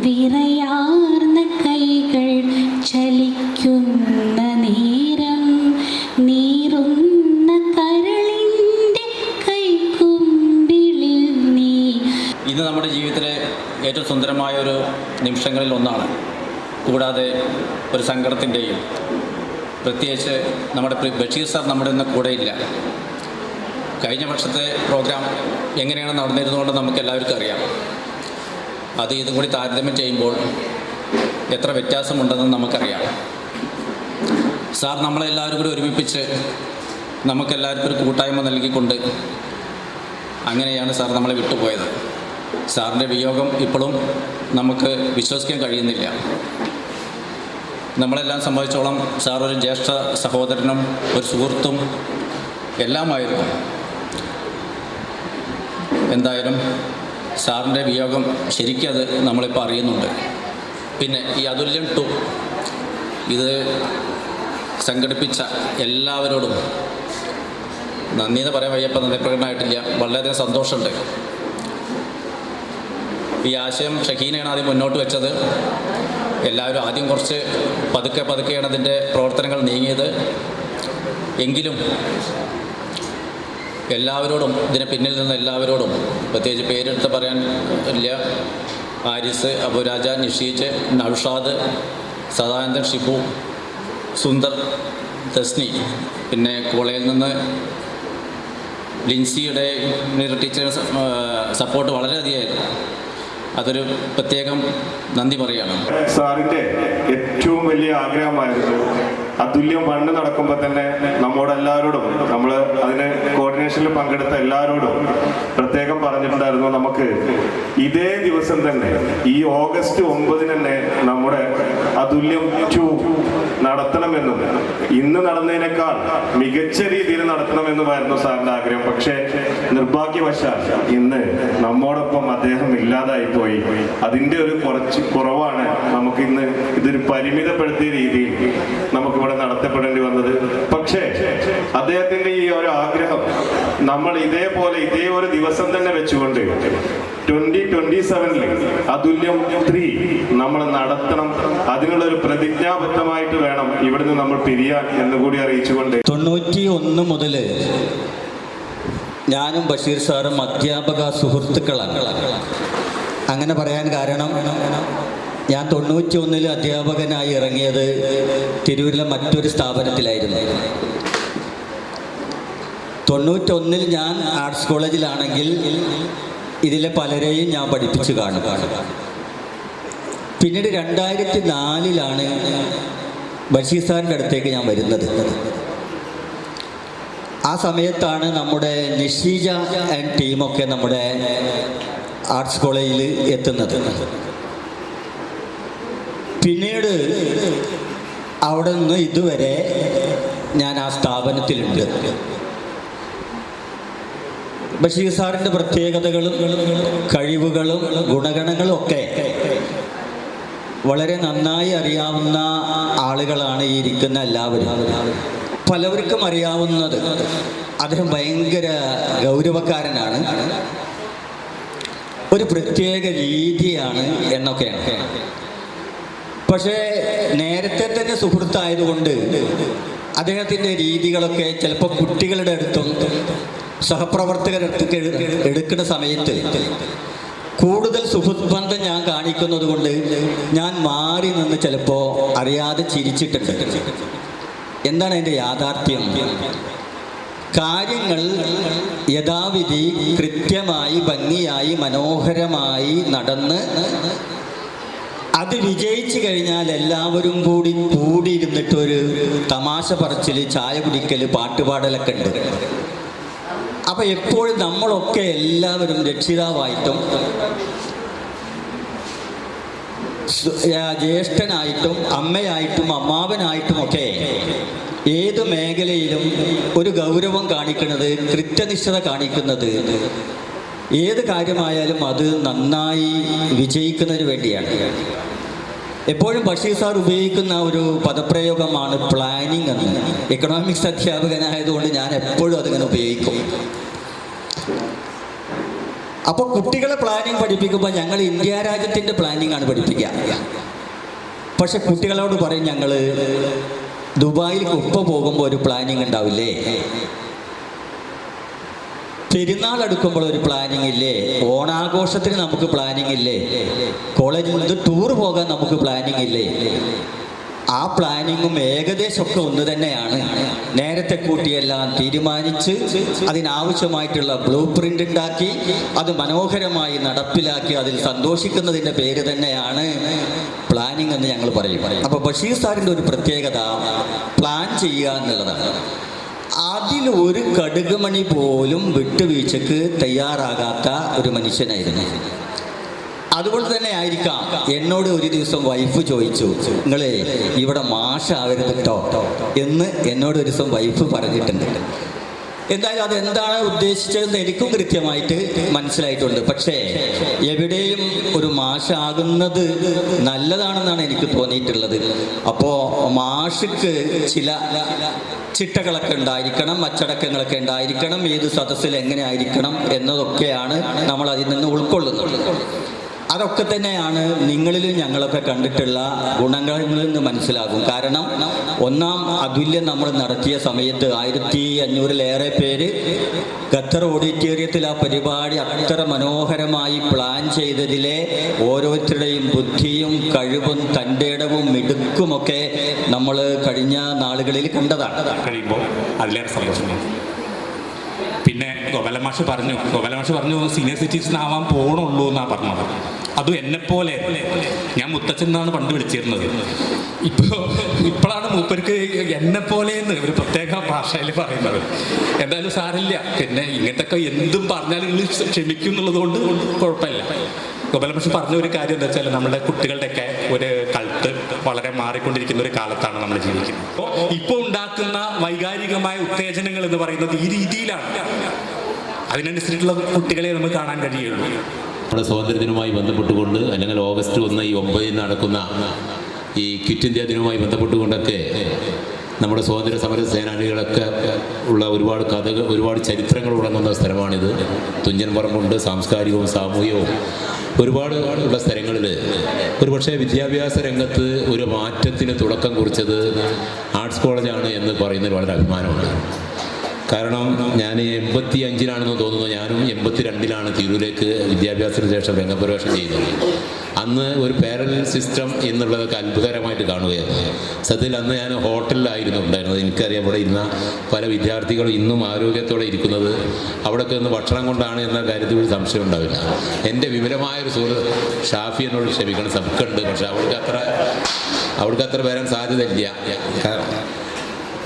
വിറയാർന്ന കൈകൾ ചലിക്കുന്ന നേരം നീറുന്ന കരളിൻ്റെ കൈക്കുമ്പിളിൽ നീ. ഇത് നമ്മുടെ ജീവിതത്തിലെ ഏറ്റവും സുന്ദരമായ ഒരു നിമിഷങ്ങളിൽ ഒന്നാണ്. കൂടാതെ ഒരു സങ്കടത്തിൻ്റെയും, പ്രത്യേകിച്ച് നമ്മുടെ ബഷീർ സാർ നമ്മുടെ ഇന്ന് കൂടെയില്ല. കഴിഞ്ഞ വർഷത്തെ പ്രോഗ്രാം എങ്ങനെയാണ് നടന്നിരുന്നതുകൊണ്ട് നമുക്ക് എല്ലാവർക്കും അറിയാം. അത് ഇതും കൂടി താരതമ്യം ചെയ്യുമ്പോൾ എത്ര വ്യത്യാസമുണ്ടെന്ന് നമുക്കറിയാം. സാർ നമ്മളെല്ലാവരും കൂടി ഒരുമിപ്പിച്ച് നമുക്കെല്ലാവർക്കും ഒരു കൂട്ടായ്മ നൽകിക്കൊണ്ട് അങ്ങനെയാണ് സാർ നമ്മളെ വിട്ടുപോയത്. സാറിൻ്റെ വിയോഗം ഇപ്പോഴും നമുക്ക് വിശ്വസിക്കാൻ കഴിയുന്നില്ല. നമ്മളെല്ലാം സംബന്ധിച്ചോളം സാർ ഒരു ജ്യേഷ്ഠ സഹോദരനും ഒരു സുഹൃത്തും എല്ലാമായിരുന്നു. എന്തായാലും സാറിൻ്റെ വിയോഗം ശരിക്കത് നമ്മളിപ്പോൾ അറിയുന്നുണ്ട്. പിന്നെ ഈ അതുല്യം 2 ഇത് സംഘടിപ്പിച്ച എല്ലാവരോടും നന്ദി എന്ന് പറയാൻ വയ്യപ്പോൾ നന്ദി പ്രകടനമായിട്ടില്ല. വളരെയധികം സന്തോഷമുണ്ട്. ഈ ആശയം ഷഹീനയാണ് ആദ്യം മുന്നോട്ട് വെച്ചത്. എല്ലാവരും ആദ്യം കുറച്ച് പതുക്കെയാണ് അതിൻ്റെ പ്രവർത്തനങ്ങൾ നീങ്ങിയത്. എങ്കിലും എല്ലാവരോടും, ഇതിന് പിന്നിൽ നിന്ന് എല്ലാവരോടും, പ്രത്യേകിച്ച് പേരെടുത്ത് പറയാൻ ഇല്ല, ആരിസ്, അബുരാജ, നിഷീജ്, നൗഷാദ്, സദാനന്ദൻ, ഷിബു, സുന്ദർ, തസ്നി, പിന്നെ കോളേജിൽ നിന്ന് ലിൻസിയുടെ ടീച്ചർ സപ്പോർട്ട് വളരെയധികമായിരുന്നു. അതൊരു പ്രത്യേകം നന്ദി പറയുകയാണ്. സാറിൻ്റെ ഏറ്റവും വലിയ ആഗ്രഹമായിരുന്നു അതുല്യം 1 നടക്കുമ്പോൾ തന്നെ നമ്മോടെല്ലാവരോടും, നമ്മൾ അതിന് കോർഡിനേഷനിൽ പങ്കെടുത്ത എല്ലാവരോടും പ്രത്യേകം പറഞ്ഞിട്ടുണ്ടായിരുന്നു, നമുക്ക് ഇതേ ദിവസം തന്നെ ഈ ഓഗസ്റ്റ് 9 തന്നെ നമ്മുടെ അതുല്യം 2 നടത്തണമെന്നും ഇന്ന് നടന്നതിനേക്കാൾ മികച്ച രീതിയിൽ നടത്തണമെന്നുമായിരുന്നു സാറിൻ്റെ ആഗ്രഹം. പക്ഷേ നിർഭാഗ്യവശാൽ ഇന്ന് നമ്മോടൊപ്പം അദ്ദേഹം ഇല്ലാതായി പോയി. അതിൻ്റെ ഒരു കുറച്ച് കുറവാണ് നമുക്ക് ഇന്ന് ഇതൊരു പരിമിതപ്പെടുത്തിയ രീതിയിൽ നമുക്കിവിടെ നടത്തപ്പെടേണ്ടി വന്നത്. പക്ഷേ അദ്ദേഹത്തിന്റെ ഈ ഒരു ആഗ്രഹം നമ്മൾ ഇതേപോലെ ഇതേ ഒരു ദിവസം തന്നെ വെച്ചുകൊണ്ട് 2027 അതുല്യം 3 നമ്മൾ നടത്തണം. അതിനുള്ളൊരു പ്രതിജ്ഞാബദ്ധമായിട്ട് വേണം ഇവിടുന്ന് നമ്മൾ പിരിയാൻ എന്നുകൂടി അറിയിച്ചുകൊണ്ട് 91 മുതൽ ഞാനും ബഷീർ സാറും അധ്യാപക സുഹൃത്തുക്കളാണ്. അങ്ങനെ പറയാൻ കാരണം, ഞാൻ 91 അധ്യാപകനായി ഇറങ്ങിയത് തിരൂരിലെ മറ്റൊരു സ്ഥാപനത്തിലായിരുന്നു. 91 ഞാൻ ആർട്സ് കോളേജിലാണെങ്കിൽ ഇതിലെ പലരെയും ഞാൻ പഠിപ്പിച്ചു കാണും. പിന്നീട് 2004 ബഷീർ സാറിൻ്റെ അടുത്തേക്ക് ഞാൻ വരുന്നത്. ആ സമയത്താണ് നമ്മുടെ നിഷീജ ആൻഡ് ടീമൊക്കെ നമ്മുടെ ആർട്സ് കോളേജിൽ എത്തുന്നത്. പിന്നീട് അവിടെ നിന്ന് ഇതുവരെ ഞാൻ ആ സ്ഥാപനത്തിലുണ്ട്. ബഷീർ സാറിൻ്റെ പ്രത്യേകതകളും കഴിവുകളും ഗുണഗണങ്ങളും ഒക്കെ വളരെ നന്നായി അറിയാവുന്ന ആളുകളാണ് ഈ ഇരിക്കുന്ന എല്ലാവരും. പലവർക്കും അറിയാവുന്നത് അദ്ദേഹം ഭയങ്കര ഗൗരവക്കാരനാണ്, ഒരു പ്രത്യേക രീതിയാണ് എന്നൊക്കെയാണ്. പക്ഷേ നേരത്തെ തന്നെ സുഹൃത്തായതുകൊണ്ട് അദ്ദേഹത്തിൻ്റെ രീതികളൊക്കെ ചിലപ്പോൾ കുട്ടികളുടെ അടുത്തും സഹപ്രവർത്തകരുടെ അടുത്തൊക്കെ എടുക്കുന്ന സമയത്ത് കൂടുതൽ സുഹൃത്ത് ബന്ധം ഞാൻ കാണിക്കുന്നത് കൊണ്ട് ഞാൻ മാറി നിന്ന് ചിലപ്പോൾ അറിയാതെ ചിരിച്ചിട്ടുണ്ട്. എന്താണ് അതിൻ്റെ യാഥാർത്ഥ്യം? കാര്യങ്ങൾ യഥാവിധി കൃത്യമായി ഭംഗിയായി മനോഹരമായി നടന്ന് അത് വിജയിച്ചു കഴിഞ്ഞാൽ എല്ലാവരും കൂടിയിരുന്നിട്ടൊരു തമാശ പറച്ചിൽ, ചായ കുടിക്കൽ, പാട്ടുപാടലൊക്കെ ഉണ്ട്. അപ്പം എപ്പോഴും നമ്മളൊക്കെ എല്ലാവരും രക്ഷിതാവായിട്ടും ജ്യേഷ്ഠനായിട്ടും അമ്മയായിട്ടും അമ്മാവനായിട്ടുമൊക്കെ ഏത് മേഖലയിലും ഒരു ഗൗരവം കാണിക്കുന്നത്, കൃത്യനിഷ്ഠത കാണിക്കുന്നത്, ഏത് കാര്യമായാലും അത് നന്നായി വിജയിക്കുന്നതിന് വേണ്ടിയാണ്. എപ്പോഴും ബഷീർ സാർ ഉപയോഗിക്കുന്ന ഒരു പദപ്രയോഗമാണ് പ്ലാനിങ് എന്ന്. എക്കണോമിക്സ് അധ്യാപകനായതുകൊണ്ട് ഞാൻ എപ്പോഴും അതിങ്ങനെ ഉപയോഗിക്കും. അപ്പോൾ കുട്ടികളെ പ്ലാനിങ് പഠിപ്പിക്കുമ്പോൾ ഞങ്ങൾ ഇന്ത്യ രാജ്യത്തിൻ്റെ പ്ലാനിങ് ആണ് പഠിപ്പിക്കുക. പക്ഷെ കുട്ടികളോട് പറയും ഞങ്ങൾ ദുബായിലേക്ക് ഉപ്പ പോകുമ്പോൾ ഒരു പ്ലാനിങ് ഉണ്ടാവില്ലേ, പെരുന്നാൾ എടുക്കുമ്പോൾ ഒരു പ്ലാനിങ് ഇല്ലേ, ഓണാഘോഷത്തിന് നമുക്ക് പ്ലാനിങ് ഇല്ലേ, കോളേജിൽ നിന്ന് ടൂർ പോകാൻ നമുക്ക് പ്ലാനിങ് ഇല്ലേ. ആ പ്ലാനിങ്ങും ഏകദേശമൊക്കെ ഒന്ന് തന്നെയാണ്. നേരത്തെ കൂട്ടിയെല്ലാം തീരുമാനിച്ച് അതിനാവശ്യമായിട്ടുള്ള ബ്ലൂ പ്രിൻ്റ് ഉണ്ടാക്കി അത് മനോഹരമായി നടപ്പിലാക്കി അതിൽ സന്തോഷിക്കുന്നതിൻ്റെ പേര് തന്നെയാണ് പ്ലാനിങ് എന്ന് ഞങ്ങൾ പറയും. അപ്പോൾ ബഷീർ സാറിൻ്റെ ഒരു പ്രത്യേകത പ്ലാൻ ചെയ്യുക എന്നുള്ളതാണ്. അതിൽ ഒരു കടുകുമണി പോലും വിട്ടുവീഴ്ചക്ക് തയ്യാറാകാത്ത ഒരു മനുഷ്യനായിരുന്നു. അതുപോലെ തന്നെ ആയിരിക്കാം എന്നോട് ഒരു ദിവസം വൈഫ് ചോദിച്ചു, നിങ്ങളെ ഇവിടെ മാഷാവരുത് കേട്ടോ എന്ന് എന്നോട് ഒരു ദിവസം വൈഫ് പറഞ്ഞിട്ടുണ്ട്. എന്തായാലും അതെന്താണ് ഉദ്ദേശിച്ചതെന്ന് എനിക്കും കൃത്യമായിട്ട് മനസ്സിലായിട്ടുണ്ട്. പക്ഷേ എവിടെയും ഒരു മാഷാകുന്നത് നല്ലതാണെന്നാണ് എനിക്ക് തോന്നിയിട്ടുള്ളത്. അപ്പോൾ മാഷക്ക് ചില ചിട്ടകളൊക്കെ ഉണ്ടായിരിക്കണം, അച്ചടക്കങ്ങളൊക്കെ ഉണ്ടായിരിക്കണം, ഏത് സദസ്സിൽ എങ്ങനെ ആയിരിക്കണം എന്നതൊക്കെയാണ് നമ്മൾ അതിൽ നിന്ന് ഉൾക്കൊള്ളുന്നത്. അതൊക്കെ തന്നെയാണ് നിങ്ങളിലും ഞങ്ങളൊക്കെ കണ്ടിട്ടുള്ള ഗുണങ്ങളിൽ നിന്ന് മനസ്സിലാകും. കാരണം ഒന്നാം അതുല്യം നമ്മൾ നടത്തിയ സമയത്ത് 1500-ലേറെ പേര് ഖത്തർ ഓഡിറ്റോറിയത്തിൽ ആ പരിപാടി അത്ര മനോഹരമായി പ്ലാൻ ചെയ്തതിലെ ഓരോരുത്തരുടെയും ബുദ്ധിയും കഴിവും തൻ്റെടവും മിടുക്കുമൊക്കെ നമ്മൾ കഴിഞ്ഞ നാളുകളിൽ കണ്ടതാണ്. കഴിയുമ്പോൾ അതിലേറെ സന്തോഷമാണ്. പിന്നെ ഗോപാലമാഷ് പറഞ്ഞു സീനിയർ സിറ്റിസൺ ആവാൻ പോകണുള്ളൂ എന്നാണ് പറഞ്ഞത്. അതും എന്നെപ്പോലെ, ഞാൻ മുത്തച്ഛൻ എന്നാണ് പണ്ട് വിളിച്ചിരുന്നത്. ഇപ്പോഴാണ് മൂപ്പർക്ക് എന്നെപ്പോലെ എന്ന് ഒരു പ്രത്യേക ഭാഷയിൽ പറയുന്നത്. എന്തായാലും സാരില്ല, പിന്നെ ഇങ്ങനത്തെ എന്തും പറഞ്ഞാലും നിങ്ങൾ ക്ഷമിക്കും എന്നുള്ളത് കൊണ്ട് കുഴപ്പമില്ല. ഗോപാലമാഷ് പറഞ്ഞ ഒരു കാര്യം എന്താ വെച്ചാൽ നമ്മുടെ കുട്ടികളുടെയൊക്കെ ഒരു കൾട്ട് വളരെ മാറിക്കൊണ്ടിരിക്കുന്ന ഒരു കാലത്താണ് നമ്മൾ ജീവിക്കുന്നത്. ഇപ്പോൾ ഉണ്ടാക്കുന്ന വൈകാരികമായ ഉത്തേജനങ്ങൾ എന്ന് പറയുന്നത് ഈ രീതിയിലാണ്. അതിനനുസരിച്ചുള്ള കുട്ടികളെ നമുക്ക് കാണാൻ കഴിയുള്ളൂ. നമ്മുടെ സ്വാതന്ത്ര്യദിനവുമായി ബന്ധപ്പെട്ടുകൊണ്ട്, അല്ലെങ്കിൽ ഓഗസ്റ്റ് 1 ഈ 9 നടക്കുന്ന ഈ ക്വിറ്റ് ഇന്ത്യ ദിനവുമായി ബന്ധപ്പെട്ടുകൊണ്ടൊക്കെ നമ്മുടെ സ്വാതന്ത്ര്യ സമര സേനാനികളൊക്കെ ഉള്ള ഒരുപാട് കഥകൾ, ഒരുപാട് ചരിത്രങ്ങൾ ഉടങ്ങുന്ന സ്ഥലമാണിത്. തുഞ്ചൻ പറമ്പുണ്ട്, സാംസ്കാരികവും സാമൂഹികവും ഒരുപാട് ഉള്ള സ്ഥലങ്ങളിൽ ഒരുപക്ഷെ വിദ്യാഭ്യാസ രംഗത്ത് ഒരു മാറ്റത്തിന് തുടക്കം കുറിച്ചത് ആർട്സ് കോളേജാണ് എന്ന് പറയുന്നതിൽ വളരെ അഭിമാനമുണ്ട്. കാരണം ഞാൻ 85-ലാണെന്ന് തോന്നുന്നു, ഞാനും 82-ലാണ് തിരൂരിലേക്ക് വിദ്യാഭ്യാസത്തിന് ശേഷം രംഗപ്രവേശം ചെയ്യുന്നത്. അന്ന് ഒരു പാരലൽ സിസ്റ്റം എന്നുള്ളതൊക്കെ അത്ഭുതകരമായിട്ട് കാണുകയായിരുന്നു. സത്യത്തിൽ അന്ന് ഞാൻ ഹോട്ടലിലായിരുന്നു ഉണ്ടായിരുന്നത്. എനിക്കറിയാം ഇവിടെ ഇരുന്ന പല വിദ്യാർത്ഥികളും ഇന്നും ആരോഗ്യത്തോടെ ഇരിക്കുന്നത് അവിടെയൊക്കെ ഒന്ന് ഭക്ഷണം കൊണ്ടാണ് എന്ന കാര്യത്തിൽ ഒരു സംശയം ഉണ്ടാവില്ല. എൻ്റെ വിപുലമായൊരു സുഹൃത്ത് ഷാഫി എന്നോട് ക്ഷമിക്കണം, സബ്ക്കുണ്ട്, പക്ഷെ അവൾക്ക് അത്ര വരാൻ സാധ്യതയില്ല.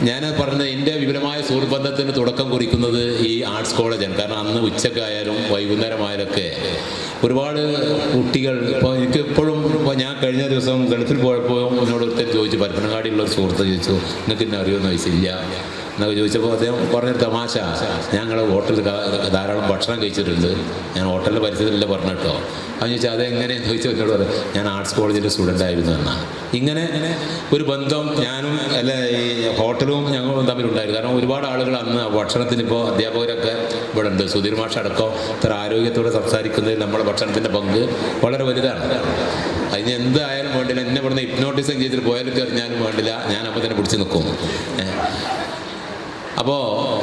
ഞാൻ പറഞ്ഞത് എൻ്റെ വിപുലമായ സുഹൃത്ത് ബന്ധത്തിന് തുടക്കം കുറിക്കുന്നത് ഈ ആർട്സ് കോളേജാണ്. കാരണം അന്ന് ഉച്ചക്കായാലും വൈകുന്നേരമായാലൊക്കെ ഒരുപാട് കുട്ടികൾ, ഇപ്പോൾ എനിക്ക് ഇപ്പോഴും, ഇപ്പോൾ ഞാൻ കഴിഞ്ഞ ദിവസം ഗൾഫിൽ പോയപ്പോൾ എന്നോട് ഒരുത്തർ ചോദിച്ചു, പരപ്പനങ്ങാടിയുള്ള ഒരു സുഹൃത്ത് ചോദിച്ചു, നിങ്ങൾക്ക് എന്നെ അറിയുമെന്ന് ചോദിച്ചില്ല എന്നൊക്കെ ചോദിച്ചപ്പോൾ അദ്ദേഹം പറഞ്ഞൊരു തമാശ, ഞങ്ങൾ ഹോട്ടലിൽ ധാരാളം ഭക്ഷണം കഴിച്ചിട്ടുണ്ട്, ഞാൻ ഹോട്ടലിൻ്റെ പരിസരത്തിലല്ല പറഞ്ഞു കേട്ടോ. അത് ചോദിച്ചാൽ അതെങ്ങനെയെന്ന് ചോദിച്ചാൽ എന്നോട് പറയും, ഞാൻ ആർട്സ് കോളേജിൻ്റെ സ്റ്റുഡൻ്റ് ആയിരുന്നു എന്നാണ്. ഇങ്ങനെ ഒരു ബന്ധം ഞാനും ഈ ഹോട്ടലും ഞങ്ങളും തമ്മിലുണ്ടായിരുന്നു. കാരണം ഒരുപാട് ആളുകൾ അന്ന് ഭക്ഷണത്തിന്, ഇപ്പോൾ അധ്യാപകരൊക്കെ ഇവിടെ ഉണ്ട്, സുധീർ മാഷ് അടക്കം ഇത്ര ആരോഗ്യത്തോടെ സംസാരിക്കുന്നതിൽ നമ്മുടെ ഭക്ഷണത്തിൻ്റെ പങ്ക് വളരെ വലുതാണ്. അതിന് എന്തായാലും വേണ്ടില്ല, എന്നെ ഇവിടുന്ന് ഹിപ്നോട്ടിസം ചെയ്തിട്ട് പോയാലും എറിഞ്ഞാലും വേണ്ടില്ല, ഞാൻ അപ്പോൾ തന്നെ പിടിച്ച് നിൽക്കും. അപ്പോൾ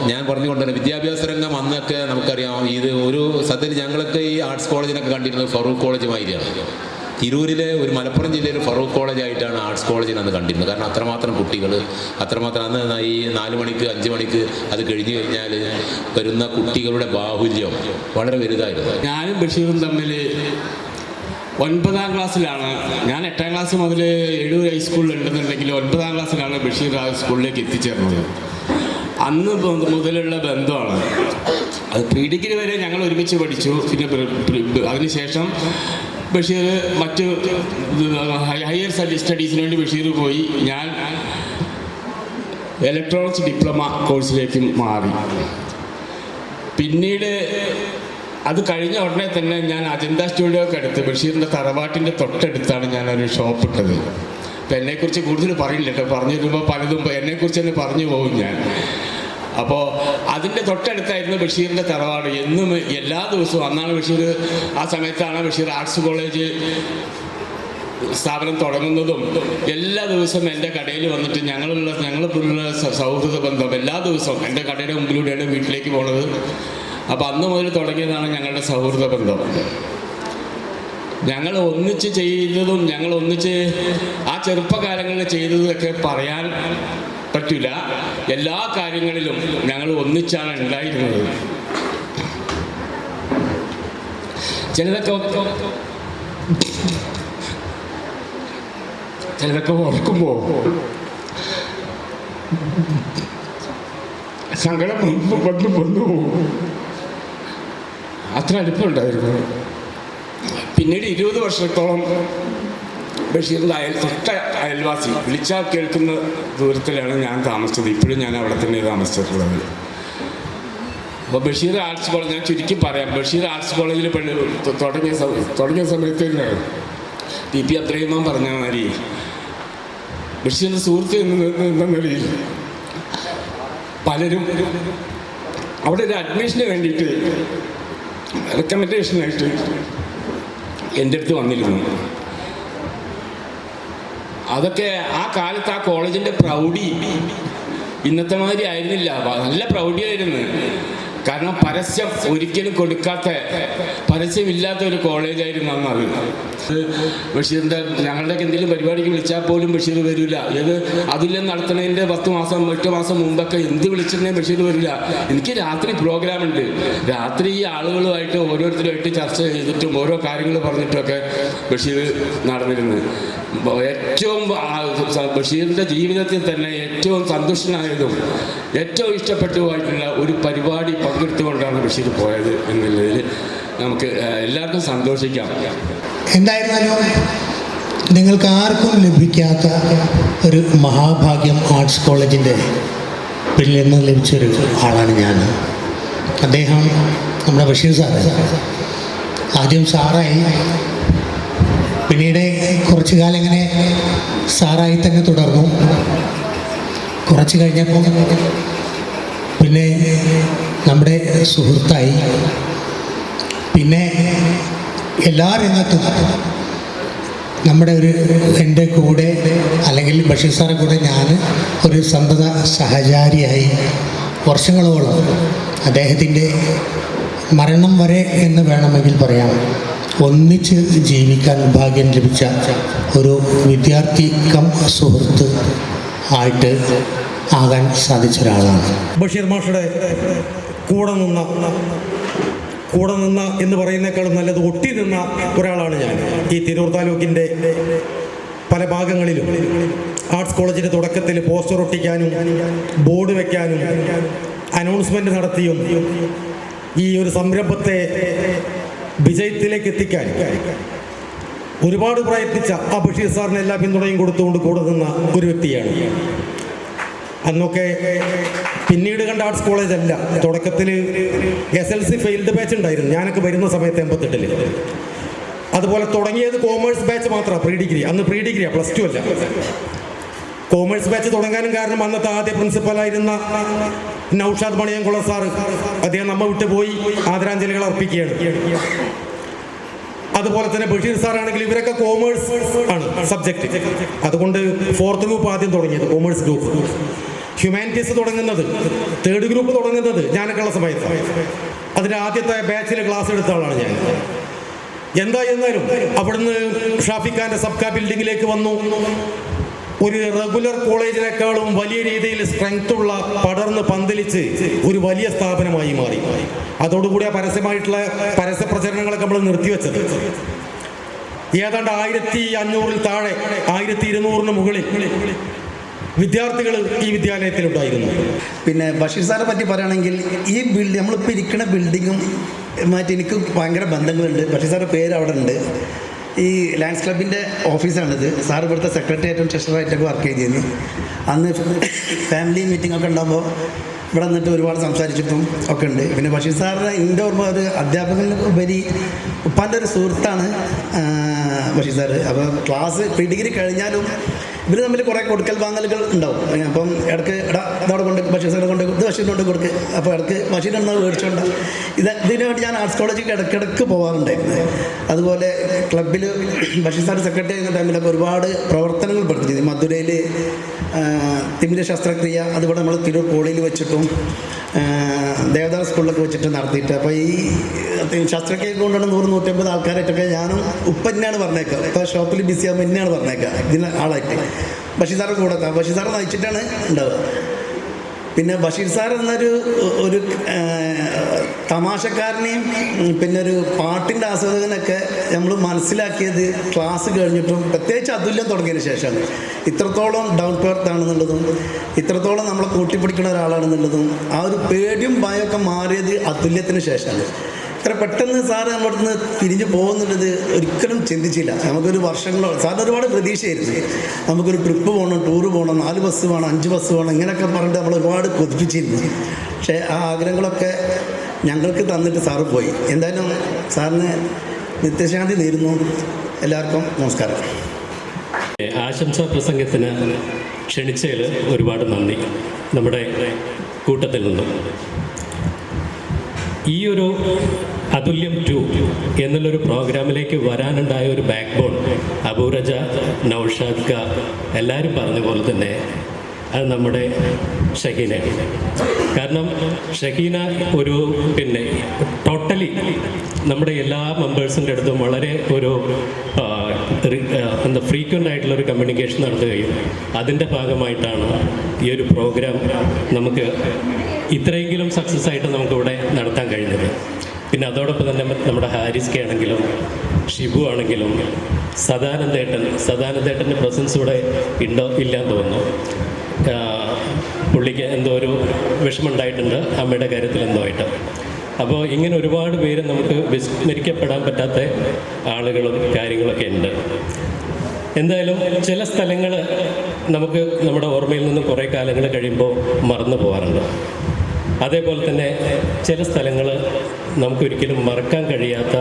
ഞാൻ പറഞ്ഞുകൊണ്ടുതന്നെ വിദ്യാഭ്യാസ രംഗം അന്നൊക്കെ നമുക്കറിയാം, ഇത് ഒരു സത്യത്തിൽ ഞങ്ങളൊക്കെ ഈ ആർട്സ് കോളേജിനൊക്കെ കണ്ടിരുന്നത് ഫറൂഖ് കോളേജുമായിരിക്കും. തിരൂരിലെ ഒരു മലപ്പുറം ജില്ലയിലെ ഫറൂഖ് കോളേജായിട്ടാണ് ആർട്സ് കോളേജിന് അന്ന് കണ്ടിരുന്നത്. കാരണം അത്രമാത്രം കുട്ടികൾ, അത്രമാത്രം അന്ന് ഈ 4 മണിക്ക് 5 മണിക്ക് അത് കഴിഞ്ഞു കഴിഞ്ഞാൽ വരുന്ന കുട്ടികളുടെ ബാഹുല്യം വളരെ വലുതായിരുന്നു. ഞാനും ബഷീറും തമ്മിൽ 9ാം ക്ലാസ്സിലാണ്. ഞാൻ 8ാം ക്ലാസ് മുതൽ എഴൂർ ഹൈസ്കൂളിൽ ഉണ്ടെന്നുണ്ടെങ്കിൽ 9ാം ക്ലാസ്സിലാണ് ബഷീർ ആ സ്കൂളിലേക്ക് എത്തിച്ചേർന്നത്. അന്ന് മുതലുള്ള ബന്ധമാണ്. അത് പ്രീ ഡിഗ്രി വരെ ഞങ്ങൾ ഒരുമിച്ച് പഠിച്ചു. പിന്നെ അതിനുശേഷം ബഷീർ മറ്റ് ഹയർ സ്റ്റഡീസിന് വേണ്ടി ബഷീർ പോയി. ഞാൻ ഇലക്ട്രോണിക്സ് ഡിപ്ലോമ കോഴ്സിലേക്ക് മാറി. പിന്നീട് അത് കഴിഞ്ഞ ഉടനെ തന്നെ ഞാൻ അജന്ത സ്റ്റുഡിയോക്ക് അടുത്ത് ബഷീറിൻ്റെ തറവാട്ടിൻ്റെ തൊട്ടടുത്താണ് ഞാനൊരു ഷോപ്പ് ഇട്ടത്. അപ്പം എന്നെക്കുറിച്ച് കൂടുതൽ പറയില്ല കേട്ടോ, പറഞ്ഞു വരുമ്പോൾ പലതും എന്നെക്കുറിച്ച് തന്നെ പറഞ്ഞു പോകും ഞാൻ. അപ്പോൾ അതിൻ്റെ തൊട്ടടുത്തായിരുന്നു ബഷീറിൻ്റെ തറവാട്. എന്നും എല്ലാ ദിവസവും അന്നാണ് ബഷീർ, ആ സമയത്താണ് ബഷീർ ആർട്സ് കോളേജ് സ്ഥാപനം തുടങ്ങുന്നതും. എല്ലാ ദിവസവും എൻ്റെ കടയിൽ വന്നിട്ട് ഞങ്ങളുള്ള സൗഹൃദ ബന്ധം എല്ലാ ദിവസവും എൻ്റെ കടയുടെ മുമ്പിലൂടെയാണ് വീട്ടിലേക്ക് പോണത്. അപ്പോൾ അന്ന് മുതൽ തുടങ്ങിയതാണ് ഞങ്ങളുടെ സൗഹൃദ ബന്ധം. ഞങ്ങൾ ഒന്നിച്ച് ചെയ്തതും ഞങ്ങൾ ഒന്നിച്ച് ആ ചെറുപ്പകാലങ്ങളിൽ ചെയ്തതൊക്കെ പറയാൻ പറ്റില്ല. എല്ലാ കാര്യങ്ങളിലും ഞങ്ങൾ ഒന്നിച്ചാണ് ഉണ്ടായിരുന്നത്. ചിലതൊക്കെ ഓർക്കുമ്പോൾ സങ്കടം വന്നു പോകും. അത്ര അടുപ്പമുണ്ടായിരുന്നു. പിന്നീട് 20 വർഷത്തോളം ബഷീറിൻ്റെ തൊട്ട അയൽവാസി, വിളിച്ചാൽ കേൾക്കുന്ന ദൂരത്തിലാണ് ഞാൻ താമസിച്ചത്. ഇപ്പോഴും ഞാൻ അവിടെ തന്നെ താമസിച്ചിട്ടുള്ളത്. അപ്പോൾ ബഷീർ ആർട്സ് കോളേജ്, ഞാൻ ചുരുക്കി പറയാം, ബഷീർ ആർട്സ് കോളേജിൽ തുടങ്ങിയ സമയത്ത് പി അബ്ദുറഹിമാൻ പറഞ്ഞ മാതിരി ബഷീറിൻ്റെ സുഹൃത്ത് എന്ന നിലയിൽ പലരും അവിടെ ഒരു അഡ്മിഷന് വേണ്ടിയിട്ട് റെക്കമെൻഡേഷനായിട്ട് എൻ്റെ അടുത്ത് വന്നിരുന്നു. അതൊക്കെ ആ കാലത്ത് ആ കോളേജിൻ്റെ പ്രൗഢി ഇന്നത്തെ മാതിരി ആയിരുന്നില്ല. നല്ല പ്രൗഢിയായിരുന്നു. കാരണം പരസ്യം ഒരിക്കലും കൊടുക്കാത്ത, പരസ്യമില്ലാത്ത ഒരു കോളേജായിരുന്നു അന്നത്. ബഷീറിൻ്റെ ഞങ്ങളുടെയൊക്കെ എന്തെങ്കിലും പരിപാടിക്ക് വിളിച്ചാൽ പോലും ബഷീർ വരില്ല. അതിലും നടത്തുന്നതിൻ്റെ 10 മാസം 8 മാസം മുമ്പൊക്കെ എന്ത് വിളിച്ചിട്ടുണ്ടെങ്കിൽ ബഷീർ വരില്ല. എനിക്ക് രാത്രി പ്രോഗ്രാം ഉണ്ട്. രാത്രി ഈ ആളുകളുമായിട്ട് ഓരോരുത്തരുമായിട്ട് ചർച്ച ചെയ്തിട്ടും ഓരോ കാര്യങ്ങൾ പറഞ്ഞിട്ടുമൊക്കെ ബഷീർ നടന്നിരുന്നു. ഏറ്റവും ബഷീറിൻ്റെ ജീവിതത്തിൽ തന്നെ ഏറ്റവും സന്തുഷ്ടനായതും ഏറ്റവും ഇഷ്ടപ്പെട്ടുമായിട്ടുള്ള ഒരു പരിപാടി പങ്കെടുത്തുകൊണ്ടാണ് ബഷീർ പോയത് എന്നുള്ളതിൽ നമുക്ക് എല്ലാവർക്കും സന്തോഷിക്കാം. എന്തായിരുന്നാലും നിങ്ങൾക്ക് ആർക്കും ലഭിക്കാത്ത ഒരു മഹാഭാഗ്യം ആർട്സ് കോളേജിൻ്റെ പിന്നിൽ നിന്ന് ലഭിച്ചൊരു ആളാണ് ഞാൻ. അദ്ദേഹം നമ്മുടെ ബഷീർ സാറ് ആദ്യം സാറായി, പിന്നീട് കുറച്ചു കാലം ഇങ്ങനെ സാറായി തന്നെ തുടർന്നു. കുറച്ച് കഴിഞ്ഞപ്പോൾ പിന്നെ നമ്മുടെ സുഹൃത്തായി. പിന്നെ എല്ലാ രംഗത്തും നമ്മുടെ എൻ്റെ കൂടെ, അല്ലെങ്കിൽ ബഷീർ സാറെ കൂടെ ഞാൻ ഒരു സന്തത സഹചാരിയായി വർഷങ്ങളോളം അദ്ദേഹത്തിൻ്റെ മരണം വരെ എന്ന് വേണമെങ്കിൽ പറയാം ഒന്നിച്ച് ജീവിക്കാൻ ഭാഗ്യം ലഭിച്ച ഒരു വിദ്യാർത്ഥി കം സുഹൃത്ത് ആയിട്ട് ആകാൻ സാധിച്ച ഒരാളാണ്. ബഷീർ മാഷയുടെ കൂടെ നിന്ന എന്ന് പറയുന്നേക്കാളും നല്ലത് ഒട്ടി നിന്ന ഒരാളാണ് ഞാൻ. ഈ തിരൂർ താലൂക്കിൻ്റെ പല ഭാഗങ്ങളിലും ആർട്സ് കോളേജിൻ്റെ തുടക്കത്തിൽ പോസ്റ്റർ ഒട്ടിക്കാനും ബോർഡ് വയ്ക്കാനും അനൗൺസ്മെൻറ്റ് നടത്തിയും ഈ ഒരു സംരംഭത്തെ വിജയത്തിലേക്ക് എത്തിക്കാൻ ഒരുപാട് പ്രയത്നിച്ച ആ ബഷീർ സാറിന് എല്ലാ പിന്തുണയും കൊടുത്തുകൊണ്ട് കൂടെ നിന്ന ഒരു വ്യക്തിയാണ്. അന്നൊക്കെ പിന്നീട് കണ്ട ആർട്സ് കോളേജ് അല്ല, തുടക്കത്തിൽ SLC ഫെയിൽഡ് ബാച്ച് ഉണ്ടായിരുന്നു ഞാനൊക്കെ വരുന്ന സമയത്ത് 88-ൽ. അതുപോലെ തുടങ്ങിയത് കോമേഴ്സ് ബാച്ച് മാത്രമാണ്, പ്രീ ഡിഗ്രി. അന്ന് പ്രീ ഡിഗ്രിയാണ്, +2 അല്ല. കോമേഴ്സ് ബാച്ച് തുടങ്ങാനും കാരണം അന്നത്തെ ആദ്യ പ്രിൻസിപ്പലായിരുന്ന നൗഷാദ് മണിയംകുളം സാറ്, അദ്ദേഹം നമ്മ വിട്ടു പോയി, ആദരാഞ്ജലികൾ അർപ്പിക്കുകയാണ്. അതുപോലെ തന്നെ ബഷീർ സാറാണെങ്കിൽ ഇവരൊക്കെ കോമേഴ്സ് ആണ് സബ്ജക്റ്റ്. അതുകൊണ്ട് 4th ഗ്രൂപ്പ് ആദ്യം തുടങ്ങിയത്, കോമേഴ്സ് ഗ്രൂപ്പ്. ഹ്യൂമാനിറ്റീസ് തുടങ്ങുന്നത്, 3rd ഗ്രൂപ്പ് തുടങ്ങുന്നത് ഞാനൊക്കെയുള്ള സമയത്ത്. അതിൻ്റെ ആദ്യത്തെ ബാച്ചിൽ ക്ലാസ് എടുത്ത ആളാണ് ഞാൻ. എന്തായിരുന്നാലും അവിടുന്ന് ഷാഫിഖാൻ്റെ സബ്കാ ബിൽഡിങ്ങിലേക്ക് വന്നു. ഒരു റെഗുലർ കോളേജിനേക്കാളും വലിയ രീതിയിൽ സ്ട്രെങ്ത്തുള്ള, പടർന്ന് പന്തലിച്ച് ഒരു വലിയ സ്ഥാപനമായി മാറി. അതോടുകൂടി ആ പരസ്യമായിട്ടുള്ള പരസ്യ പ്രചരണങ്ങളൊക്കെ നമ്മൾ നിർത്തിവെച്ചത്. ഏതാണ്ട് 1500-ൽ താഴെ, 1200-ന് മുകളിൽ വിദ്യാർത്ഥികൾ ഈ വിദ്യാലയത്തിലുണ്ടായിരുന്നു. പിന്നെ ബഷീർ സാറെ പറ്റി പറയുകയാണെങ്കിൽ ഈ നമ്മളിപ്പോൾ ഇരിക്കുന്ന ബിൽഡിങ്ങും മാറ്റി എനിക്ക് ഭയങ്കര ബന്ധങ്ങളുണ്ട്. ബഷീർ സാറിൻ്റെ പേര് അവിടെ ഉണ്ട്. ഈ ലയൺസ് ക്ലബിൻ്റെ ഓഫീസാണിത്. സാർ ഇവിടുത്തെ സെക്രട്ടറിയായിട്ടും ട്രഷററായിട്ടൊക്കെ വർക്ക് ചെയ്തിരുന്നു. അന്ന് ഫാമിലി മീറ്റിംഗ് ഒക്കെ ഉണ്ടാകുമ്പോൾ ഇവിടെ നിന്നിട്ട് ഒരുപാട് സംസാരിച്ചിട്ടും ഒക്കെ ഉണ്ട്. പിന്നെ ബഷീർ സാറിന് എൻ്റെ ഓർമ്മ ഒരു അധ്യാപകന് ഉപരി ഉപ്പാൻ്റെ ഒരു സുഹൃത്താണ് ബഷീർ സാറ്. അപ്പോൾ ക്ലാസ് പ്രീ ഡിഗ്രി കഴിഞ്ഞാലും ഇവർ തമ്മിൽ കുറേ കൊടുക്കൽ വാങ്ങലുകൾ ഉണ്ടാവും. അപ്പം ഇടയ്ക്ക് ഇതവിടെ കൊണ്ട് ബഷീർ സാറെ കൊണ്ട് ഇത് ബഷീറിന് കൊണ്ട് കൊടുക്കുക, അപ്പോൾ ഇടയ്ക്ക് ബഷീറിന് മേടിച്ചോണ്ട ഇതിനു വേണ്ടി ഞാൻ ആർട്സ് കോളേജിൽ ഇടയ്ക്കിടയ്ക്ക് പോകാറുണ്ടായിരുന്നു. അതുപോലെ ക്ലബ്ബിൽ ബഷീർ സാർ സെക്രട്ടറി ആയിരുന്ന ടൈമിലൊക്കെ ഒരുപാട് പ്രവർത്തനങ്ങൾ പഠിപ്പിച്ചത്. മധുരയിൽ തിമിര ശസ്ത്രക്രിയ, അതുപോലെ നമ്മൾ തിരൂർ കോളേജിൽ വെച്ചിട്ടും ദേവദാർ സ്കൂളിലൊക്കെ വെച്ചിട്ട് നടത്തിയിട്ട്, അപ്പോൾ ഈ ശസ്ത്രക്രിയ കൊണ്ടുള്ള 100-150 ആൾക്കാരായിട്ടൊക്കെ ഞാനും തന്നെയാണ് പറഞ്ഞേക്കുക. ഇപ്പോൾ ഷോപ്പിൽ ബിസി ആകുമ്പോൾ തന്നെയാണ് പറഞ്ഞേക്കുക ഇതിന് ആളായിട്ട്. ബഷീർ സാറ് കൂടെ ബഷീർ സാറ് നയിച്ചിട്ടാണ് ഉണ്ടാവുക. പിന്നെ ബഷീർ സാർ ഒരു തമാശക്കാരനെയും പിന്നെ ഒരു പാട്ടിൻ്റെ ആസ്വാദകനൊക്കെ നമ്മൾ മനസ്സിലാക്കിയത് ക്ലാസ് കഴിഞ്ഞിട്ടും, പ്രത്യേകിച്ച് അതുല്യം തുടങ്ങിയതിന് ശേഷമാണ്. ഇത്രത്തോളം ഡൗൺ ടു എർത്ത് ആണെന്നുള്ളതും ഇത്രത്തോളം നമ്മളെ കൂട്ടിപ്പിടിക്കുന്ന ഒരാളാണെന്നുള്ളതും ആ ഒരു പേടിയും ഭയമൊക്കെ മാറിയത് അതുല്യത്തിന് ശേഷമാണ്. ഇത്ര പെട്ടെന്ന് സാറ് നമ്മുടെ അടുത്ത് നിന്ന് പിരിഞ്ഞു പോകുന്നുള്ളത് ഒരിക്കലും ചിന്തിച്ചില്ല. നമുക്കൊരു വർഷങ്ങളോ സാറിന് ഒരുപാട് പ്രതീക്ഷയായിരുന്നു. നമുക്കൊരു ട്രിപ്പ് പോകണം, ടൂറ് പോകണം, 4 ബസ് വേണം, 5 ബസ് വേണം, ഇങ്ങനെയൊക്കെ പറഞ്ഞിട്ട് നമ്മൾ ഒരുപാട് കൊതിപ്പിച്ചിരുന്നു. പക്ഷേ ആ ആഗ്രഹങ്ങളൊക്കെ ഞങ്ങൾക്ക് തന്നിട്ട് സാറ് പോയി. എന്തായാലും സാറിന് നിത്യശാന്തി നേരുന്നു. എല്ലാവർക്കും നമസ്കാരം. ആശംസാ പ്രസംഗത്തിന് ക്ഷണിച്ചതിൽ ഒരുപാട് നന്ദി. നമ്മുടെ കൂട്ടത്തിൽ നിന്നും ഈ ഒരു അതുല്യം 2 എന്നുള്ളൊരു പ്രോഗ്രാമിലേക്ക് വരാനുണ്ടായ ഒരു ബാക്ക് ബോൺ അബൂറജ, നൗഷാദ് ക എല്ലാവരും പറഞ്ഞ പോലെ തന്നെ അത് നമ്മുടെ ഷഹീന. കാരണം ഷഹീന ഒരു ടോട്ടലി നമ്മുടെ എല്ലാ മെമ്പേഴ്സിൻ്റെ അടുത്തും വളരെ ഒരു ഫ്രീക്വൻ്റ് ആയിട്ടുള്ളൊരു കമ്മ്യൂണിക്കേഷൻ നടത്തുകയും അതിൻ്റെ ഭാഗമായിട്ടാണ് ഈ ഒരു പ്രോഗ്രാം നമുക്ക് ഇത്രയെങ്കിലും സക്സസ് ആയിട്ട് നമുക്കിവിടെ നടത്താൻ കഴിഞ്ഞത്. പിന്നെ അതോടൊപ്പം തന്നെ നമ്മുടെ ഹാരിസ് കെ ആണെങ്കിലും ഷിബു ആണെങ്കിലും സദാനന്ദേട്ടൻ്റെ പ്രസൻസ് ഇവിടെ ഇല്ലാന്ന് തോന്നുന്നു. പുള്ളിക്ക് എന്തോ ഒരു വിഷമമുണ്ടായിട്ടുണ്ട് അമ്മയുടെ കാര്യത്തിൽ എന്തോ ആയിട്ട്. അപ്പോൾ ഇങ്ങനെ ഒരുപാട് പേര് നമുക്ക് വിസ്മരിക്കപ്പെടാൻ പറ്റാത്ത ആളുകളും കാര്യങ്ങളൊക്കെ ഉണ്ട്. എന്തായാലും ചില സ്ഥലങ്ങൾ നമുക്ക് നമ്മുടെ ഓർമ്മയിൽ നിന്നും കുറേ കാലങ്ങൾ കഴിയുമ്പോൾ മറന്നു പോകാറുണ്ട്. അതേപോലെ തന്നെ ചില സ്ഥലങ്ങൾ നമുക്കൊരിക്കലും മറക്കാൻ കഴിയാത്ത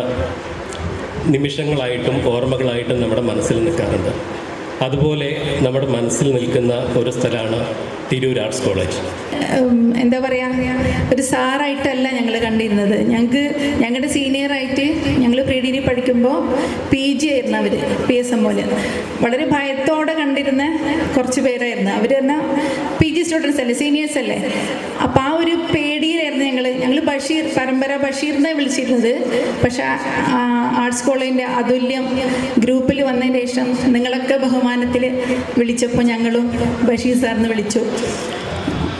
നിമിഷങ്ങളായിട്ടും ഓർമ്മകളായിട്ടും നമ്മുടെ മനസ്സിൽ നിൽക്കാറുണ്ട്. അതുപോലെ നമ്മുടെ മനസ്സിൽ നിൽക്കുന്ന ഒരു സ്ഥലമാണ് തിരൂർ ആർട്സ് കോളേജ്. എന്താ പറയുക, ഒരു സാറായിട്ടല്ല ഞങ്ങൾ കണ്ടിരുന്നത്. ഞങ്ങളുടെ സീനിയറായിട്ട് ഞങ്ങൾ പ്രീ ഡിഗ്രി പഠിക്കുമ്പോൾ PG ആയിരുന്നു അവർ, PSM. വളരെ ഭയത്തോടെ കണ്ടിരുന്ന കുറച്ച് പേരായിരുന്നു അവർ. പറഞ്ഞാൽ PG സ്റ്റുഡൻസ് അല്ലേ, സീനിയേഴ്സ് അല്ലേ. അപ്പോൾ ആ ഒരു പേടിയിലായിരുന്നു ഞങ്ങൾ ബഷീറിനെ വിളിച്ചിരുന്നത്. പക്ഷേ ആർട്സ് കോളേജിൻ്റെ അതുല്യം ഗ്രൂപ്പിൽ വന്നതിന് ശേഷം നിങ്ങളൊക്കെ ബഹുമാനത്തിൽ വിളിച്ചപ്പോൾ ഞങ്ങളും ബഷീർ സാറിന് വിളിച്ചു.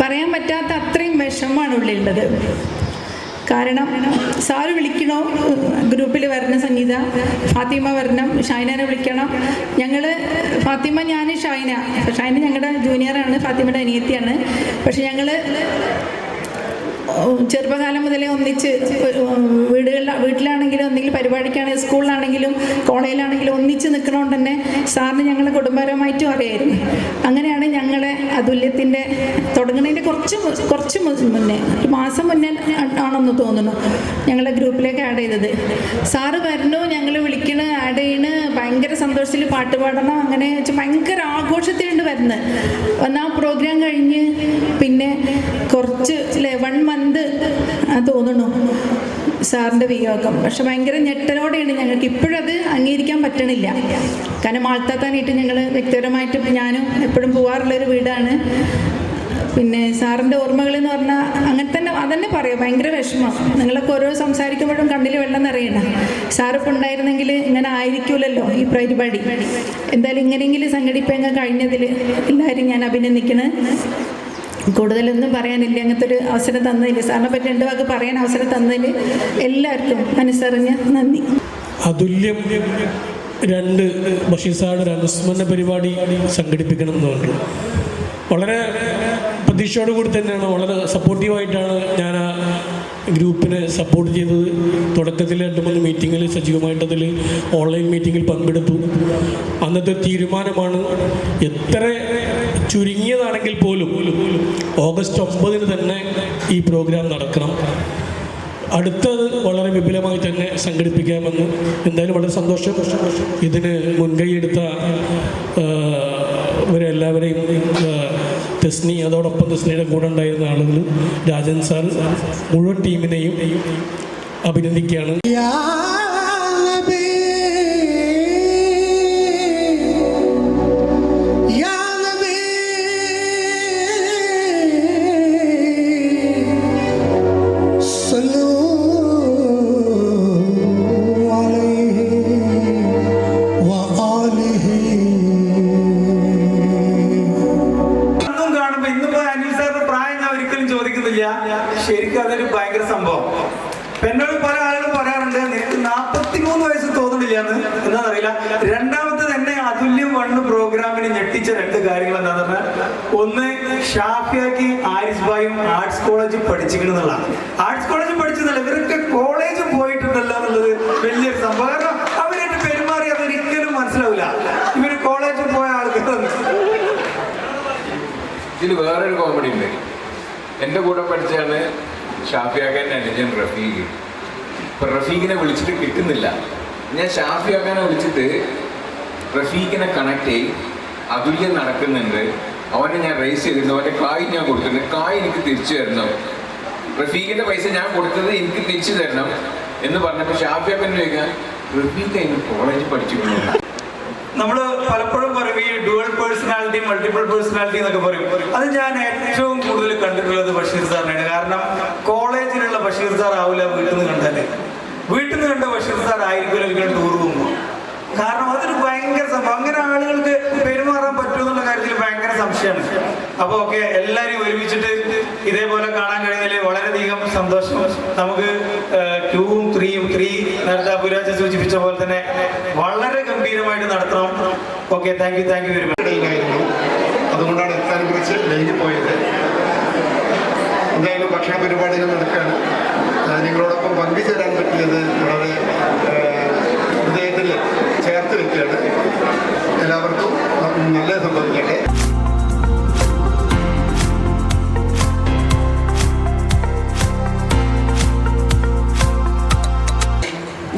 പറയാൻ പറ്റാത്ത അത്രയും വിഷമമാണ് ഉള്ളിലുള്ളത്. കാരണം സാറ് വിളിക്കണോ, ഗ്രൂപ്പിൽ വരണം, സംഗീത ഫാത്തിമ വരണം, ഷൈനനെ വിളിക്കണം. ഫാത്തിമ, ഞാൻ ഷൈന ഞങ്ങളുടെ ജൂനിയറാണ്, ഫാത്തിമയുടെ അനിയത്തിയാണ്. പക്ഷെ ഞങ്ങൾ ചെറുപ്പകാലം മുതലേ ഒന്നിച്ച് വീട്ടിലാണെങ്കിലും എന്തെങ്കിലും പരിപാടിക്കാണെങ്കിലും സ്കൂളിലാണെങ്കിലും കോളേജിലാണെങ്കിലും ഒന്നിച്ച് നിൽക്കണോണ്ട് തന്നെ സാറിന് ഞങ്ങളെ കുടുംബപരമായിട്ടും അറിയായിരുന്നു. അങ്ങനെയാണ് ഞങ്ങളെ അതുല്യത്തിൻ്റെ തുടങ്ങുന്നതിൻ്റെ കുറച്ച് മുന്നേ, ഒരു മാസം മുന്നേ ആണെന്ന് തോന്നുന്നു, ഞങ്ങളെ ഗ്രൂപ്പിലേക്ക് ആഡ് ചെയ്തത്. സാറ് വരണോ, ഞങ്ങൾ വിളിക്കണ, ആഡ് ചെയ്യണ്, ഭയങ്കര സന്തോഷത്തിൽ പാട്ട് പാടണം, അങ്ങനെ ഭയങ്കര ആഘോഷത്തിലുണ്ട് വരുന്നത്. എന്നാൽ ആ പ്രോഗ്രാം കഴിഞ്ഞ് പിന്നെ കുറച്ച് 1 മന്ത് തോന്നുന്നു സാറിൻ്റെ വിയോഗം. പക്ഷെ ഭയങ്കര ഞെട്ടലോടെയാണ് ഞങ്ങൾക്ക് ഇപ്പോഴും അത് അംഗീകരിക്കാൻ പറ്റണില്ല. കാരണം ആൾത്താത്താനായിട്ട് ഞങ്ങൾ വ്യക്തിപരമായിട്ട് ഞാനും എപ്പോഴും പോകാറുള്ളൊരു വീടാണ്. പിന്നെ സാറിൻ്റെ ഓർമ്മകൾ എന്ന് പറഞ്ഞാൽ അങ്ങനെ തന്നെ അതന്നെ പറയാം, ഭയങ്കര വിഷമം. നിങ്ങളൊക്കെ ഓരോ സംസാരിക്കുമ്പോഴും കണ്ണിൽ വെള്ളം നിറയണം. സാറിപ്പോൾ ഉണ്ടായിരുന്നെങ്കിൽ ഇങ്ങനെ ആയിരിക്കൂലല്ലോ ഈ പരിപാടി. എന്തായാലും ഇങ്ങനെയെങ്കിലും സംഘടിപ്പിക്കാൻ കഴിഞ്ഞതിൽ എല്ലാവരും ഞാൻ അഭിനന്ദിക്കണം. കൂടുതലൊന്നും പറയാനില്ല, അങ്ങനത്തെ ഒരു അവസരം തന്നതിൽ, സാറിനെ പറ്റി 2 വാക്ക് പറയാൻ അവസരം തന്നതിൽ എല്ലാവർക്കും മനസ്സറിഞ്ഞ് നന്ദി. അതുല്യം 2 ബഷീർ സാറുടെ അനുസ്മരണ പരിപാടി സംഘടിപ്പിക്കണം എന്ന് പറഞ്ഞു. വളരെ പ്രതീക്ഷയോട് കൂടി തന്നെയാണ്, വളരെ സപ്പോർട്ടീവായിട്ടാണ് ഞാൻ ആ ഗ്രൂപ്പിനെ സപ്പോർട്ട് ചെയ്തത്. തുടക്കത്തിൽ 2-3 മീറ്റിങ്ങിൽ സജീവമായിട്ടതിൽ ഓൺലൈൻ മീറ്റിങ്ങിൽ പങ്കെടുത്തു. അന്നത്തെ തീരുമാനമാണ്, എത്ര ചുരുങ്ങിയതാണെങ്കിൽ പോലും ഓഗസ്റ്റ് 9 തന്നെ ഈ പ്രോഗ്രാം നടക്കണം, അടുത്തത് വളരെ വിപുലമായി തന്നെ സംഘടിപ്പിക്കാമെന്ന്. എന്തായാലും വളരെ സന്തോഷം. ഇതിന് മുൻകൈയെടുത്ത ഇവരെല്ലാവരെയും തെസ്നി, അതോടൊപ്പം തെസ്നിയുടെ കൂടെ ഉണ്ടായിരുന്ന ആളുകൾ, രാജൻ സാർ, മുഴുവൻ ടീമിനെയും അഭിനന്ദിക്കുകയാണ്. ശരിക്കും അതൊരു ഭയങ്കര സംഭവം. എന്നോട് പല ആളുകളും പറയാറുണ്ട്, നിനക്ക് 43 വയസ്സ് തോന്നുന്നില്ല എന്ന്. എന്താണെന്നറിയില്ല. രണ്ടാമത്തെ തന്നെ അതുല്യം 1 പ്രോഗ്രാമിന് ഞെട്ടിച്ച 2 കാര്യങ്ങൾ എന്താണെന്ന് പറഞ്ഞാൽ, ഒന്ന് ഷാഫിയാക്കി ആരിസ് ഭായും ആർട്സ് കോളേജിൽ പഠിച്ചിരിക്കുന്നതാണ്. ആർട്സ് കോളേജിൽ പഠിച്ചതല്ല, ഇവരൊക്കെ കോളേജിൽ പോയിട്ടുണ്ടല്ലോ എന്നുള്ളത് വലിയൊരു സംഭവം. കാരണം അവരായിട്ട് പെരുമാറി അതൊരിക്കലും മനസ്സിലാവില്ല, ഇവർ കോളേജിൽ പോയ ആൾക്കാരാണ്. ഇതിൽ വേറൊരു കോമഡി ഉണ്ട്. എൻ്റെ കൂടെ പഠിച്ചാണ് ഷാഫിയാക്കാൻ്റെ അനുജൻ റഫീഖ്. ഇപ്പം റഫീഖിനെ വിളിച്ചിട്ട് കിട്ടുന്നില്ല. ഞാൻ ഷാഫിയാക്കാനെ വിളിച്ചിട്ട് റഫീഖിനെ കണക്ട് ചെയ്യും, അതുല്യം നടക്കുന്നുണ്ട്, അവനെ ഞാൻ റേസ് ചെയ്തിട്ടുണ്ട്, അവൻ്റെ കായ് ഞാൻ കൊടുത്തിട്ടുണ്ട്, കായ് എനിക്ക് തിരിച്ചു തരണം, റഫീഖിൻ്റെ പൈസ ഞാൻ കൊടുത്തത് എനിക്ക് തിരിച്ചു തരണം എന്ന് പറഞ്ഞപ്പോൾ ഷാഫിയാക്കൻ ചോദിക്കാൻ, റഫീഖ് അതിന് കോളേജിൽ പഠിച്ചിട്ടുണ്ട്. നമ്മൾ പലപ്പോഴും പറയും ഈ ഡുവൽ പേഴ്സണാലിറ്റി, മൾട്ടിപ്പിൾ പേഴ്സണാലിറ്റി എന്നൊക്കെ പറയും. അത് ഞാൻ ഏറ്റവും കൂടുതൽ കണ്ടിട്ടുള്ളത് ബഷീർ സാറിനാണ്. കാരണം കോളേജിലുള്ള ബഷീർ സാർ ആവില്ല വീട്ടിൽ നിന്ന് കണ്ടാല്. വീട്ടിൽ നിന്ന് കണ്ട ബഷീർ സാർ ആയിരിക്കും ഒരിക്കലും ടൂർ പോകുമ്പോൾ. കാരണം അതൊരു ഭയങ്കര സംഭവം. അങ്ങനെ ആളുകൾക്ക് പെരുമാറാൻ പറ്റുമെന്നുള്ള കാര്യത്തിൽ ഭയങ്കര സംശയമാണ്. അപ്പോൾ ഓക്കെ, എല്ലാവരും ഒരുമിച്ചിട്ട് ഇതേപോലെ കാണാൻ കഴിഞ്ഞാൽ വളരെയധികം സന്തോഷം. നമുക്ക് 2ഉം 3ഉം 3 നേരത്തെ അബുരാജ് സൂചിപ്പിച്ച പോലെ തന്നെ വളരെ ഗംഭീരമായിട്ട് നടത്തണം. Okay, thank you very much. അതുകൊണ്ടാണ് എത്താൻ കുറിച്ച് ലൈനിൽ പോയത്. എന്തായാലും ഭക്ഷണ പരിപാടികൾ നടക്കുകയാണ്. നിങ്ങളോടൊപ്പം പങ്കുചേരാൻ പറ്റിയത് വളരെ ഹൃദയത്തിൽ ചേർത്ത് വെക്കുകയാണ്. എല്ലാവർക്കും നല്ല സംഭവിക്കട്ടെ.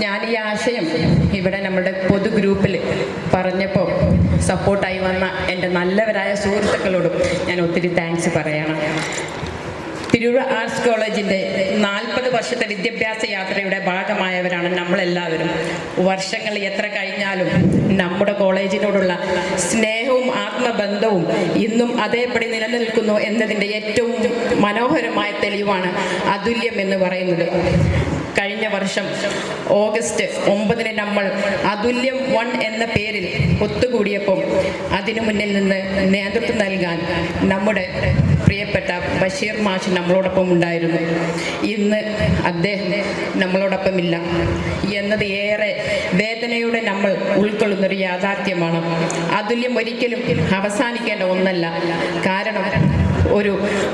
ഞാൻ ഈ ആശയം ഇവിടെ നമ്മുടെ പൊതു ഗ്രൂപ്പിൽ പറഞ്ഞപ്പോൾ സപ്പോർട്ടായി വന്ന എൻ്റെ നല്ലവരായ സുഹൃത്തുക്കളോടും ഞാൻ ഒത്തിരി താങ്ക്സ് പറയണം. തിരൂർ ആർട്സ് കോളേജിൻ്റെ 40 വർഷത്തെ വിദ്യാഭ്യാസ യാത്രയുടെ ഭാഗമായവരാണ് നമ്മളെല്ലാവരും. വർഷങ്ങൾ എത്ര കഴിഞ്ഞാലും നമ്മുടെ കോളേജിനോടുള്ള സ്നേഹവും ആത്മബന്ധവും ഇന്നും അതേപടി നിലനിൽക്കുന്നു എന്നതിൻ്റെ ഏറ്റവും മനോഹരമായ തെളിവാണ് അതുല്യം എന്ന് പറയുന്നത്. കഴിഞ്ഞ വർഷം ഓഗസ്റ്റ് 9 നമ്മൾ അതുല്യം 1 എന്ന പേരിൽ ഒത്തുകൂടിയപ്പോൾ അതിനു മുന്നിൽ നിന്ന് നേതൃത്വം നൽകാൻ നമ്മുടെ പ്രിയപ്പെട്ട ബഷീർ മാഷ് നമ്മളോടൊപ്പം ഉണ്ടായിരുന്നു. ഇന്ന് അദ്ദേഹം നമ്മളോടൊപ്പമില്ല എന്നത് ഏറെ വേദനയോടെ നമ്മൾ ഉൾക്കൊള്ളുന്നൊരു യാഥാർത്ഥ്യമാണ്. അതുല്യം ഒരിക്കലും അവസാനിക്കേണ്ട ഒന്നല്ല. കാരണം ഒരു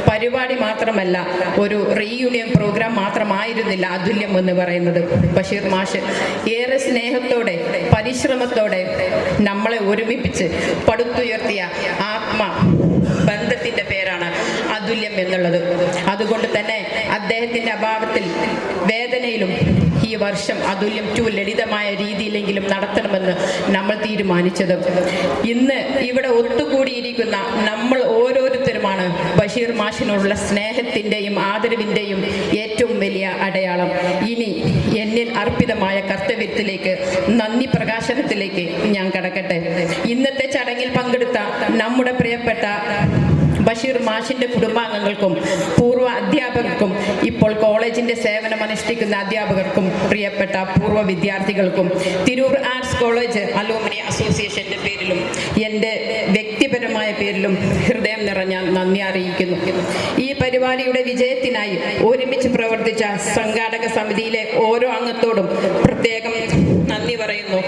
പരിപാടി മാത്രമല്ല, ഒരു റീയൂണിയൻ പ്രോഗ്രാം മാത്രമായിരുന്നില്ല അതുല്യം എന്ന് പറയുന്നത്. ബഷീർ മാഷ് ഏറെ സ്നേഹത്തോടെ പരിശ്രമത്തോടെ നമ്മളെ ഒരുമിപ്പിച്ച് പടുത്തുയർത്തിയ ബന്ധത്തിൻ്റെ പേരാണ് അതുല്യം എന്നുള്ളത്. അതുകൊണ്ട് തന്നെ അദ്ദേഹത്തിൻ്റെ അഭാവത്തിൽ വേദനയിലും ഈ വർഷം അതുല്യം 2 ലളിതമായ രീതിയിലെങ്കിലും നടത്തണമെന്ന് നമ്മൾ തീരുമാനിച്ചത്. ഇന്ന് ഇവിടെ ഒത്തുകൂടിയിരിക്കുന്ന നമ്മൾ ഓരോരുത്തരുമാണ് ബഷീർ മാഷിനോടുള്ള സ്നേഹത്തിൻ്റെയും ആദരവിൻ്റെയും ഏറ്റവും വലിയ അടയാളം. ഇനി എന്നിൽ അർപ്പിതമായ കർത്തവ്യത്തിലേക്ക്, നന്ദി പ്രകാശനത്തിലേക്ക് ഞാൻ കടക്കട്ടെ. ഇന്നത്തെ ചടങ്ങിൽ പങ്കെടുത്ത നമ്മുടെ പ്രിയപ്പെട്ട ബഷീർ മാഷിൻ്റെ കുടുംബാംഗങ്ങൾക്കും പൂർവ്വ അധ്യാപകർക്കും ഇപ്പോൾ കോളേജിൻ്റെ സേവനമനുഷ്ഠിക്കുന്ന അധ്യാപകർക്കും പ്രിയപ്പെട്ട പൂർവ്വ വിദ്യാർത്ഥികൾക്കും തിരൂർ ആർട്സ് കോളേജ് അലൂമിനി അസോസിയേഷൻ്റെ പേരിലും എൻ്റെ വ്യക്തിപരമായ പേരിലും ഹൃദയം നിറഞ്ഞ നന്ദി അറിയിക്കുന്നു. ഈ പരിപാടിയുടെ വിജയത്തിനായി ഒരുമിച്ച് പ്രവർത്തിച്ച സംഘാടക സമിതിയിലെ ഓരോ അംഗത്തോടും പ്രത്യേകം നന്ദി പറയുന്നു.